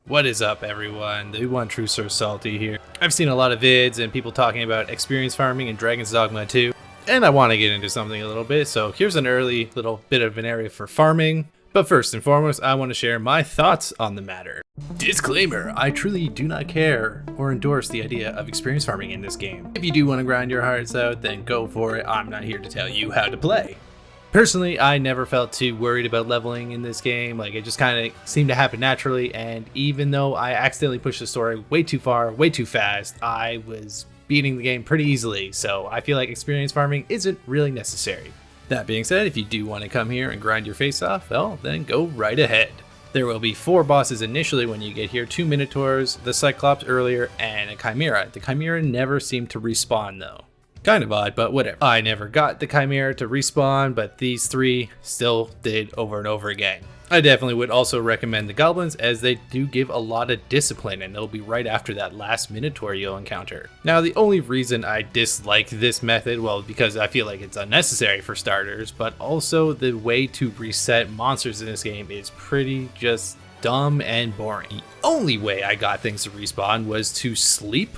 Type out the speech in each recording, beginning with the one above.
What is up, everyone? The one true Sir Salty here. I've seen a lot of vids and people talking about experience farming in Dragon's Dogma 2, and I want to get into something a little bit, so here's an early little bit of an area for farming. But first and foremost, I want to share my thoughts on the matter. Disclaimer, I truly do not care or endorse the idea of experience farming in this game. If you do want to grind your hearts out, then go for it. I'm not here to tell you how to play. Personally, I never felt too worried about leveling in this game. Like, it just kind of seemed to happen naturally, and even though I accidentally pushed the story way too far, way too fast, I was beating the game pretty easily, so I feel like experience farming isn't really necessary. That being said, if you do want to come here and grind your face off, well, then go right ahead. There will be 4 bosses initially when you get here, 2 Minotaurs, the Cyclops earlier, and a Chimera. The Chimera never seemed to respawn though. Kind of odd, but whatever. I never got the Chimera to respawn, but these 3 still did over and over again. I definitely would also recommend the Goblins, as they do give a lot of discipline, and they'll be right after that last Minotaur you'll encounter. Now, the only reason I dislike this method, well, because I feel like it's unnecessary for starters, but also the way to reset monsters in this game is pretty just dumb and boring. The only way I got things to respawn was to sleep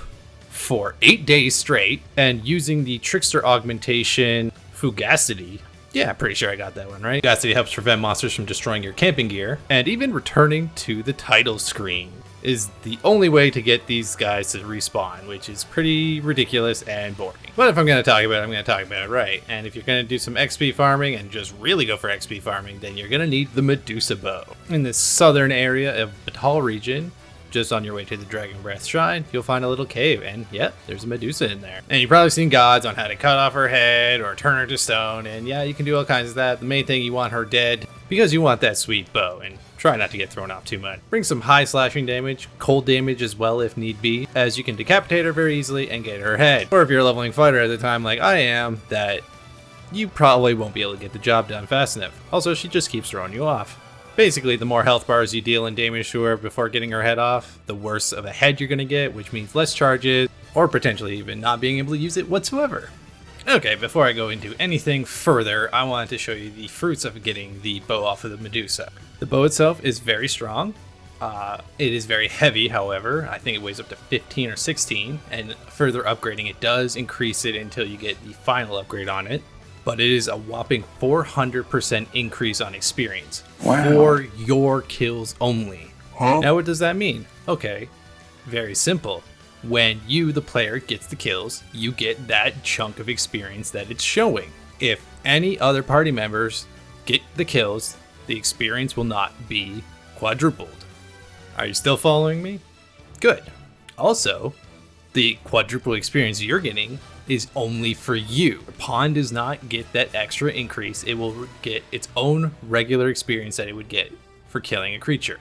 for 8 days straight, and using the Trickster augmentation Fugacity. Yeah, pretty sure I got that one right. Fugacity helps prevent monsters from destroying your camping gear, and even returning to the title screen is the only way to get these guys to respawn, which is pretty ridiculous and boring. But if I'm going to talk about it, I'm going to talk about it right. And if you're going to do some XP farming and just really go for XP farming, then you're going to need the Medusa bow. In the southern area of Battahl region, just on your way to the Dragon Breath Shrine, you'll find a little cave, and yep, there's a Medusa in there. And you've probably seen guides on how to cut off her head or turn her to stone, and yeah, you can do all kinds of that. The main thing, you want her dead because you want that sweet bow, and try not to get thrown off too much. Bring some high slashing damage, cold damage as well if need be, as you can decapitate her very easily and get her head. Or if you're a leveling fighter at the time like I am, that you probably won't be able to get the job done fast enough. Also, she just keeps throwing you off. Basically, the more health bars you deal in damage to her before getting her head off, the worse of a head you're going to get, which means less charges, or potentially even not being able to use it whatsoever. Okay, before I go into anything further, I wanted to show you the fruits of getting the bow off of the Medusa. The bow itself is very strong. It is very heavy, however. I think it weighs up to 15 or 16, and further upgrading it does increase it until you get the final upgrade on it. But it is a whopping 400% increase on experience. Wow. For your kills only. Huh? Now what does that mean? Okay, very simple. When you, the player, gets the kills, you get that chunk of experience that it's showing. If any other party members get the kills, the experience will not be quadrupled. Are you still following me? Good. Also, the quadruple experience you're getting is only for you. The pawn does not get that extra increase. It will get its own regular experience that it would get for killing a creature.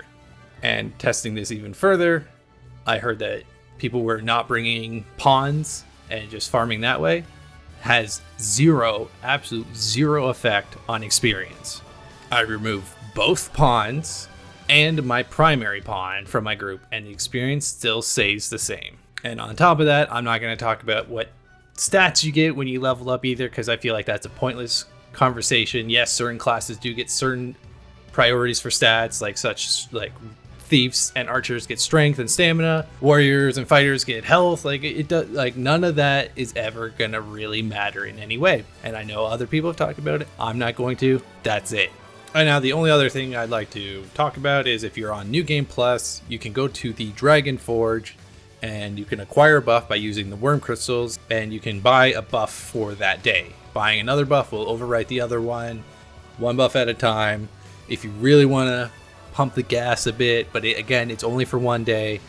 And testing this even further, I heard that people were not bringing pawns and just farming that way has zero, absolute zero effect on experience. I remove both pawns and my primary pawn from my group, and the experience still stays the same. And on top of that, I'm not going to talk about what stats you get when you level up either, because I feel like that's a pointless conversation. Yes, certain classes do get certain priorities for stats, like thieves and archers get strength and stamina, warriors and fighters get health. Like it does, like none of that is ever gonna really matter in any way. And I know other people have talked about it. I'm not going to. That's it. And now the only other thing I'd like to talk about is if you're on New Game Plus, you can go to the DragonForged and you can acquire a buff by using the worm crystals, and you can buy a buff for that day. Buying another buff will overwrite the other one buff at a time. If you really want to pump the gas a bit, but again, it's only for one day,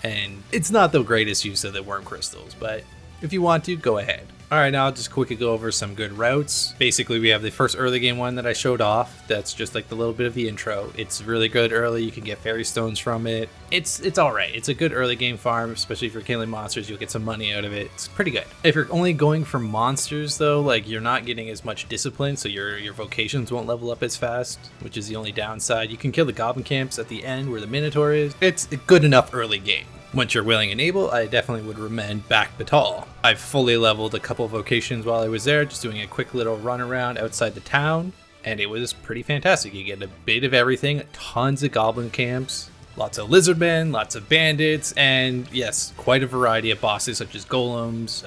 and it's not the greatest use of the worm crystals, but if you want to, go ahead. Alright, now I'll just quickly go over some good routes. Basically, we have the first early game one that I showed off. That's just like the little bit of the intro. It's really good early. You can get fairy stones from it. It's alright. It's a good early game farm, especially if you're killing monsters. You'll get some money out of it. It's pretty good. If you're only going for monsters, though, like you're not getting as much discipline, so your vocations won't level up as fast, which is the only downside. You can kill the goblin camps at the end where the Minotaur is. It's a good enough early game. Once you're willing and able, I definitely would recommend back Battahl. I've fully leveled a couple vocations while I was there, just doing a quick little run around outside the town, and it was pretty fantastic. You get a bit of everything, tons of goblin camps, Lots of lizardmen, lots of bandits, and yes, quite a variety of bosses such as golems,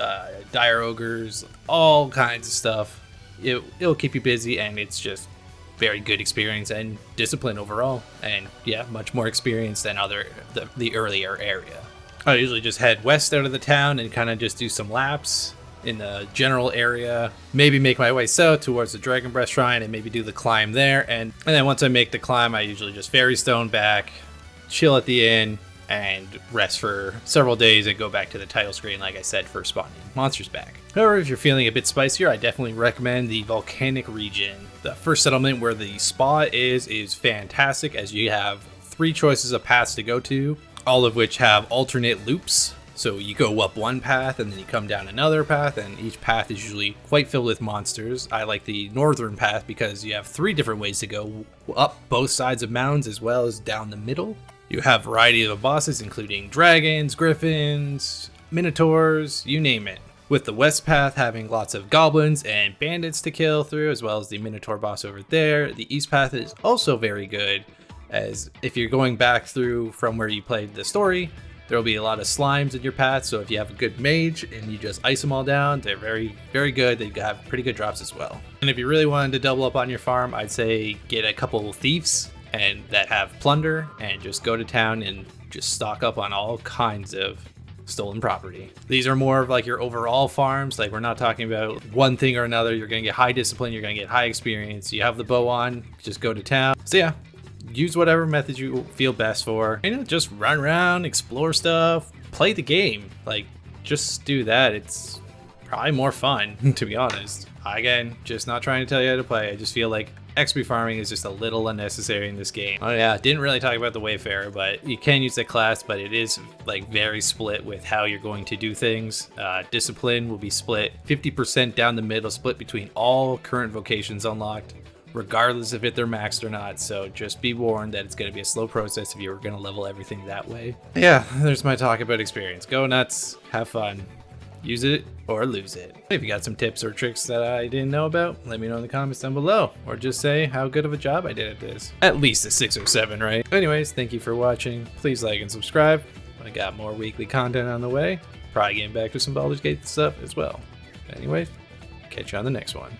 dire ogres, all kinds of stuff. It'll keep you busy, and it's just very good experience and discipline overall. And yeah, much more experience than the earlier area. I usually just head west out of the town and kind of just do some laps in the general area, maybe make my way south towards the Dragon Breath Shrine and maybe do the climb there. And then once I make the climb, I usually just ferry stone back, chill at the inn, and rest for several days and go back to the title screen, like I said, for spawning monsters back. However, if you're feeling a bit spicier, I definitely recommend the Volcanic region. The first settlement where the spa is fantastic, as you have 3 choices of paths to go to, all of which have alternate loops. So you go up one path and then you come down another path, and each path is usually quite filled with monsters. I like the northern path because you have 3 different ways to go up both sides of mountains as well as down the middle. You have a variety of bosses including dragons, griffins, minotaurs, you name it. With the west path having lots of goblins and bandits to kill through, as well as the minotaur boss over there. The east path is also very good, as if you're going back through from where you played the story, there will be a lot of slimes in your path, so if you have a good mage and you just ice them all down, they're very, very good. They have pretty good drops as well. And if you really wanted to double up on your farm, I'd say get a couple thieves and that have plunder, and just go to town and just stock up on all kinds of stolen property. These are more of like your overall farms. Like, we're not talking about one thing or another. You're going to get high discipline. You're going to get high experience. You have the bow on, just go to town. So yeah, use whatever method you feel best for. You know, just run around, explore stuff, play the game. Like, just do that. It's probably more fun, to be honest. Again, just not trying to tell you how to play. I just feel like XP farming is just a little unnecessary in this game. Oh yeah, didn't really talk about the Wayfarer, but you can use the class, but it is like very split with how you're going to do things. Discipline will be split 50% down the middle, split between all current vocations unlocked, regardless if they're maxed or not. So just be warned that it's going to be a slow process if you're going to level everything that way. Yeah, there's my talk about experience. Go nuts, have fun. Use it or lose it. If you got some tips or tricks that I didn't know about, let me know in the comments down below, or just say how good of a job I did at this. At least a 6 or 7, right? Anyways, thank you for watching. Please like and subscribe. I got more weekly content on the way. Probably getting back to some Baldur's Gate stuff as well. Anyways, catch you on the next one.